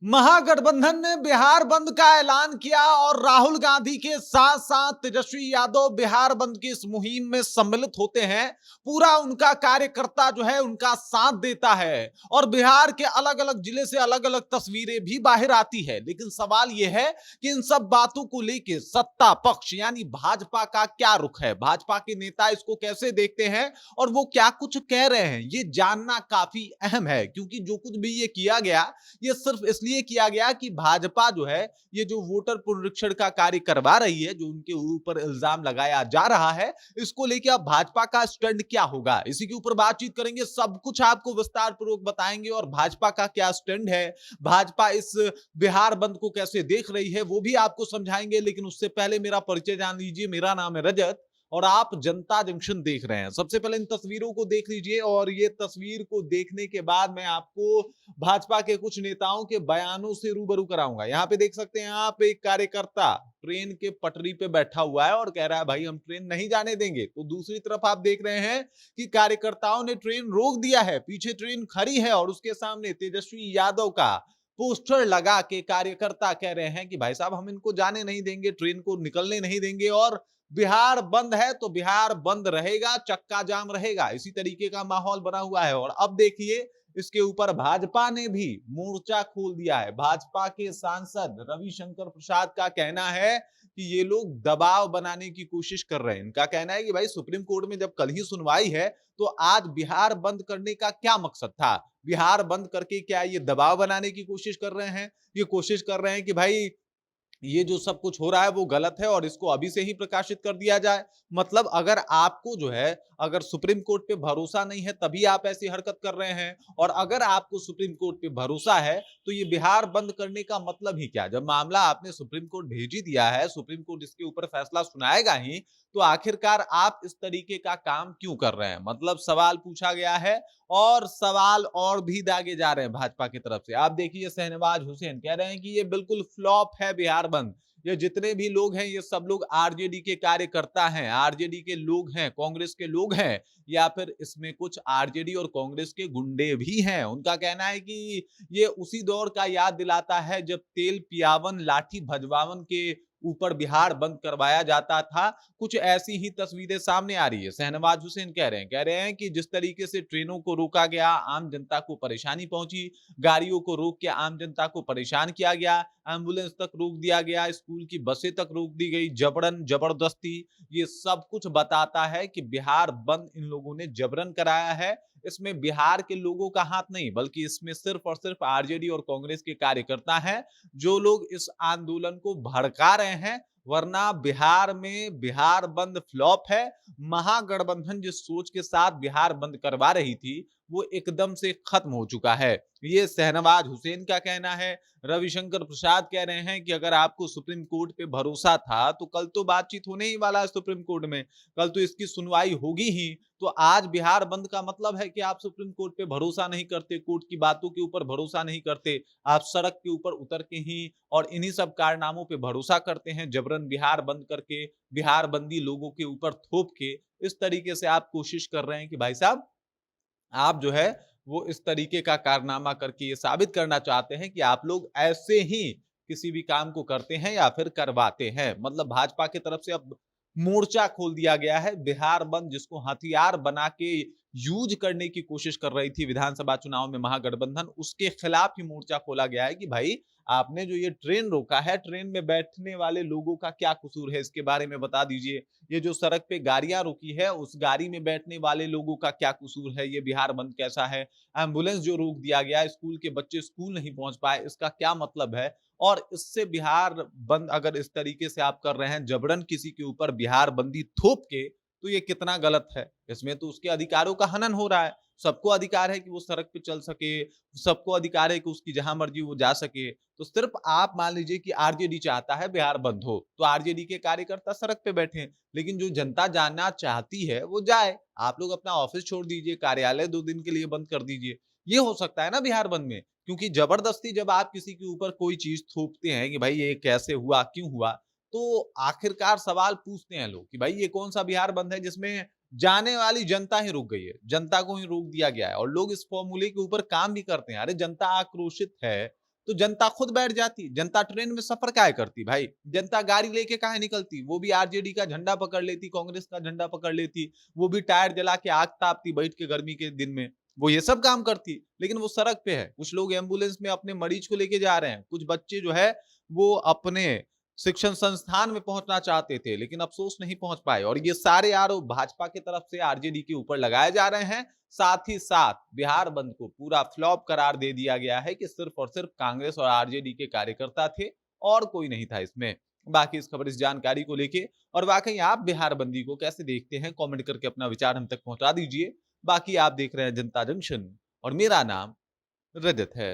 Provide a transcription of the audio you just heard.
महागठबंधन ने बिहार बंद का ऐलान किया और राहुल गांधी के साथ साथ तेजस्वी यादव बिहार बंद की इस मुहिम में सम्मिलित होते हैं। पूरा उनका कार्यकर्ता जो है उनका साथ देता है और बिहार के अलग अलग जिले से अलग अलग तस्वीरें भी बाहर आती है। लेकिन सवाल यह है कि इन सब बातों को लेकर सत्ता पक्ष यानी भाजपा का क्या रुख है, भाजपा के नेता इसको कैसे देखते हैं और वो क्या कुछ कह रहे हैं, ये जानना काफी अहम है। क्योंकि जो कुछ भी ये किया गया ये सिर्फ इसलिए किया गया कि भाजपा जो है ये जो वोटर पुनरीक्षण का कार्य करवा रही है, जो उनके ऊपर इल्जाम लगाया जा रहा है, इसको लेकर अब भाजपा का स्टैंड क्या होगा, इसी के ऊपर बातचीत करेंगे। सब कुछ आपको विस्तार पूर्वक बताएंगे और भाजपा का क्या स्टैंड है, भाजपा इस बिहार बंद को कैसे देख रही है वो भी आपको समझाएंगे। लेकिन उससे पहले मेरा परिचय जान लीजिए। मेरा नाम है रजत और आप जनता जंक्शन देख रहे हैं। सबसे पहले इन तस्वीरों को देख लीजिए और ये तस्वीर को देखने के बाद मैं आपको भाजपा के कुछ नेताओं के बयानों से रूबरू कराऊंगा। यहाँ पे देख सकते हैं आप, एक कार्यकर्ता ट्रेन के पटरी पे बैठा हुआ है और कह रहा है भाई हम ट्रेन नहीं जाने देंगे। तो दूसरी तरफ आप देख रहे हैं कि कार्यकर्ताओं ने ट्रेन रोक दिया है, पीछे ट्रेन खड़ी है और उसके सामने तेजस्वी यादव का पोस्टर लगा के कार्यकर्ता कह रहे हैं कि भाई साहब हम इनको जाने नहीं देंगे, ट्रेन को निकलने नहीं देंगे और बिहार बंद है तो बिहार बंद रहेगा, चक्का जाम रहेगा। इसी तरीके का माहौल बना हुआ है। और अब देखिए इसके ऊपर भाजपा ने भी मोर्चा खोल दिया है। भाजपा के सांसद रविशंकर प्रसाद का कहना है कि ये लोग दबाव बनाने की कोशिश कर रहे हैं। इनका कहना है कि भाई सुप्रीम कोर्ट में जब कल ही सुनवाई है तो आज बिहार बंद करने का क्या मकसद था, बिहार बंद करके क्या ये दबाव बनाने की कोशिश कर रहे हैं, ये कोशिश कर रहे हैं कि भाई ये जो सब कुछ हो रहा है वो गलत है और इसको अभी से ही प्रकाशित कर दिया जाए। मतलब अगर आपको जो है, अगर सुप्रीम कोर्ट पे भरोसा नहीं है तभी आप ऐसी हरकत कर रहे हैं, और अगर आपको सुप्रीम कोर्ट पे भरोसा है तो ये बिहार बंद करने का मतलब ही क्या। जब मामला आपने सुप्रीम कोर्ट भेज ही दिया है, सुप्रीम कोर्ट इसके ऊपर फैसला सुनाएगा ही, तो आखिरकार आप इस तरीके का काम क्यों कर रहे हैं। मतलब सवाल पूछा गया है और सवाल और भी दागे जा रहे हैं भाजपा की तरफ से। आप देखिए शहनवाज हुसैन कह रहे हैं कि ये बिल्कुल फ्लॉप है बिहार बंद। ये जितने भी लोग हैं ये सब लोग आरजेडी के कार्यकर्ता हैं, आरजेडी के लोग हैं, कांग्रेस के लोग हैं, या फिर इसमें कुछ आरजेडी और कांग्रेस के गुंडे भी हैं। उनका कहना है कि ये उसी दौर का याद दिलाता है जब तेल पियावन लाठी भजवावन के ऊपर बिहार बंद करवाया जाता था। कुछ ऐसी ही तस्वीरें सामने आ रही है। शहनवाज हुसैन कह रहे हैं कि जिस तरीके से ट्रेनों को रोका गया, आम जनता को परेशानी पहुंची, गाड़ियों को रोक के आम जनता को परेशान किया गया, एम्बुलेंस तक रोक दिया गया, स्कूल की बसें तक रोक दी गई, जबरन जबरदस्ती, ये सब कुछ बताता है कि बिहार बंद इन लोगों ने जबरन कराया है। इसमें बिहार के लोगों का हाथ नहीं, बल्कि इसमें सिर्फ और सिर्फ आरजेडी और कांग्रेस के कार्यकर्ता हैं जो लोग इस आंदोलन को भड़का रहे हैं। वरना बिहार में बिहार बंद फ्लॉप है। महागठबंधन जिस सोच के साथ बिहार बंद करवा रही थी वो एकदम से खत्म हो चुका है। ये शहनवाज हुसैन का कहना है। रविशंकर प्रसाद कह रहे हैं कि अगर आपको सुप्रीम कोर्ट पे भरोसा था तो कल तो बातचीत होने ही वाला है सुप्रीम कोर्ट में, कल तो इसकी सुनवाई होगी ही। तो आज बिहार बंद का मतलब है कि आप सुप्रीम कोर्ट पे भरोसा नहीं करते, कोर्ट की बातों के ऊपर भरोसा नहीं करते, आप सड़क के ऊपर उतर के ही और इन्हीं सब कारनामों पे भरोसा करते हैं। जबरन बिहार बंद करके, बिहार बंदी लोगों के ऊपर थोप के इस तरीके से आप कोशिश कर रहे हैं कि भाई साहब आप जो है वो इस तरीके का कारनामा करके ये साबित करना चाहते हैं कि आप लोग ऐसे ही किसी भी काम को करते हैं या फिर करवाते हैं। मतलब भाजपा की तरफ से अब मोर्चा खोल दिया गया है। बिहार बंद जिसको हथियार बना के यूज करने की कोशिश कर रही थी विधानसभा चुनाव में महागठबंधन, उसके खिलाफ ही मोर्चा खोला गया है कि भाई आपने जो ये ट्रेन रोका है, ट्रेन में बैठने वाले लोगों का क्या कसूर है, इसके बारे में बता दीजिए। ये जो सड़क पे गाड़ियां रुकी है उस गाड़ी में बैठने वाले लोगों का क्या कसूर है, ये बिहार बंद कैसा है। एम्बुलेंस जो रोक दिया गया, स्कूल के बच्चे स्कूल नहीं पहुंच पाए, इसका क्या मतलब है। और इससे बिहार बंद अगर इस तरीके से आप कर रहे हैं जबरन किसी के ऊपर बिहार बंदी थोप के, तो ये कितना गलत है। इसमें तो उसके अधिकारों का हनन हो रहा है। सबको अधिकार है कि वो सड़क पे चल सके, सबको अधिकार है कि उसकी जहां मर्जी वो जा सके। तो सिर्फ आप मान लीजिए कि आरजेडी चाहता है बिहार बंद हो तो आरजेडी के कार्यकर्ता सड़क पे बैठे, लेकिन जो जनता जानना चाहती है वो जाए। आप लोग अपना ऑफिस छोड़ दीजिए, कार्यालय 2 दिन के लिए बंद कर दीजिए, ये हो सकता है ना बिहार बंद में। क्योंकि जबरदस्ती जब आप किसी के ऊपर कोई चीज थोपते हैं कि भाई ये कैसे हुआ, क्यों हुआ, तो आखिरकार सवाल पूछते हैं लोग कि भाई ये कौन सा बिहार बंद है जिसमें जाने वाली जनता ही रुक गई है, जनता को ही रोक दिया गया है। और लोग इस फॉर्मूले के ऊपर काम भी करते हैं। अरे जनता आक्रोशित है, तो जनता खुद बैठ जाती। जनता ट्रेन में सफर काहे करती भाई? जनता गाड़ी लेके काहे निकलती? वो भी आरजेडी का झंडा पकड़ लेती, कांग्रेस का झंडा पकड़ लेती, वो भी टायर जला के आग तापती बैठ के गर्मी के दिन में। वो ये सब काम करती, लेकिन वो सड़क पे है। कुछ लोग एम्बुलेंस में अपने मरीज को लेके जा रहे हैं, कुछ बच्चे जो है वो अपने शिक्षण संस्थान में पहुंचना चाहते थे, लेकिन अफसोस नहीं पहुंच पाए। और ये सारे आरोप भाजपा की तरफ से आरजेडी के ऊपर लगाए जा रहे हैं। साथ ही साथ बिहार बंद को पूरा फ्लॉप करार दे दिया गया है कि सिर्फ और सिर्फ कांग्रेस और आरजेडी के कार्यकर्ता थे और कोई नहीं था इसमें। बाकी इस खबर, इस जानकारी को लेके और वाकई आप बिहार बंदी को कैसे देखते हैं, कमेंट करके अपना विचार हम तक पहुंचा दीजिए। बाकी आप देख रहे हैं जनता जंक्शन और मेरा नाम रजत है।